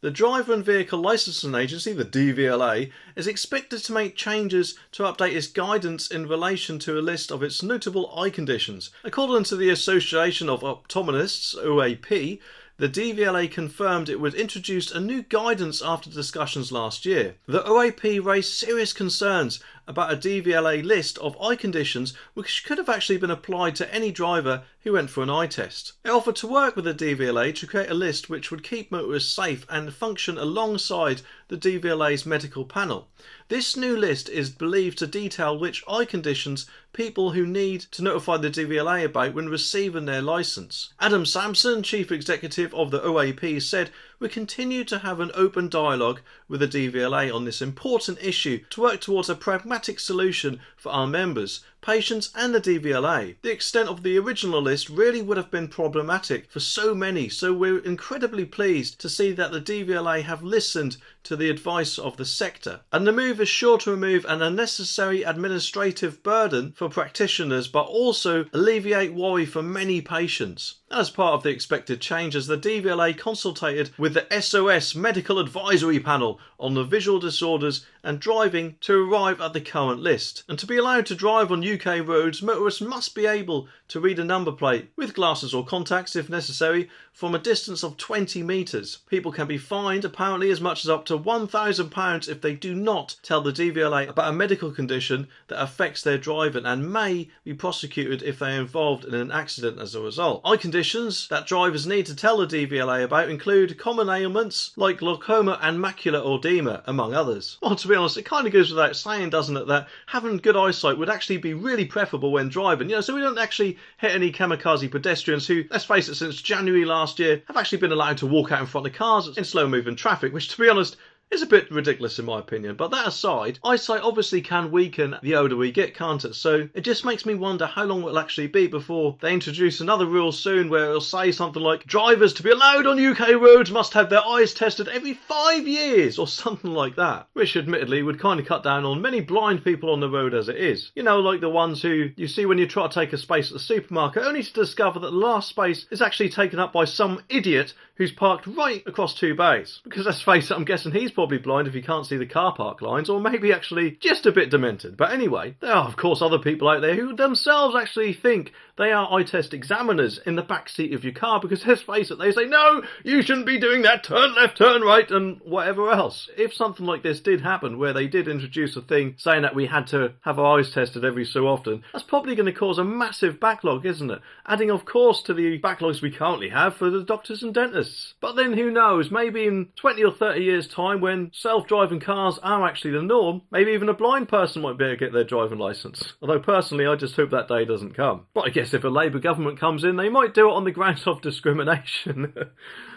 The Driver and Vehicle Licensing Agency, the DVLA, is expected to make changes to update its guidance in relation to a list of its notable eye conditions. According to the Association of Optometrists, OAP, the DVLA confirmed it would introduce a new guidance after discussions last year. The OAP raised serious concerns about a DVLA list of eye conditions which could have actually been applied to any driver who went for an eye test. It offered to work with the DVLA to create a list which would keep motorists safe and function alongside the DVLA's medical panel. This new list is believed to detail which eye conditions people who need to notify the DVLA about when receiving their licence. Adam Sampson, Chief Executive of the OAP, said, "We continue to have an open dialogue with the DVLA on this important issue to work towards a pragmatic solution for our members, patients and the DVLA. The extent of the original list really would have been problematic for so many, so we're incredibly pleased to see that the DVLA have listened to the advice of the sector. And the move is sure to remove an unnecessary administrative burden for practitioners but also alleviate worry for many patients." As part of the expected changes, the DVLA consulted with the SOS Medical Advisory Panel on the visual disorders and driving to arrive at the current list. And to be allowed to drive on UK roads, motorists must be able to read a number plate with glasses or contacts if necessary from a distance of 20 metres. People can be fined apparently as much as up to £1,000 if they do not tell the DVLA about a medical condition that affects their driving, and may be prosecuted if they are involved in an accident as a result. Eye conditions that drivers need to tell the DVLA about include common ailments like glaucoma and macular edema, among others. Well, to be honest, it kind of goes without saying, doesn't it, that having good eyesight would actually be really preferable when driving, so we don't actually hit any kamikaze pedestrians who, let's face it, since January last year have actually been allowed to walk out in front of cars in slow moving traffic, which, to be honest, is a bit ridiculous in my opinion. But that aside, eyesight obviously can weaken the older we get, can't it? So it just makes me wonder how long it'll actually be before they introduce another rule soon where it'll say something like drivers to be allowed on UK roads must have their eyes tested every 5 years or something like that, which admittedly would kind of cut down on many blind people on the road as it is. Like the ones who you see when you try to take a space at the supermarket only to discover that the last space is actually taken up by some idiot who's parked right across 2 bays. Because let's face it, I'm guessing he's probably blind if he can't see the car park lines, or maybe actually just a bit demented. But anyway, there are of course other people out there who themselves actually think they are eye test examiners in the back seat of your car, because let's face it, they say, no, you shouldn't be doing that, turn left, turn right, and whatever else. If something like this did happen, where they did introduce a thing saying that we had to have our eyes tested every so often, that's probably going to cause a massive backlog, isn't it? Adding of course to the backlogs we currently have for the doctors and dentists. But then who knows, maybe in 20 or 30 years time, when self-driving cars are actually the norm, maybe even a blind person might be able to get their driving licence. Although personally I just hope that day doesn't come. But I guess if a Labour government comes in, they might do it on the grounds of discrimination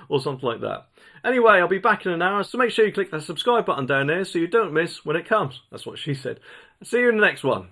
or something like that. Anyway, I'll be back in an hour, so make sure you click that subscribe button down there so you don't miss when it comes. That's what she said. See you in the next one.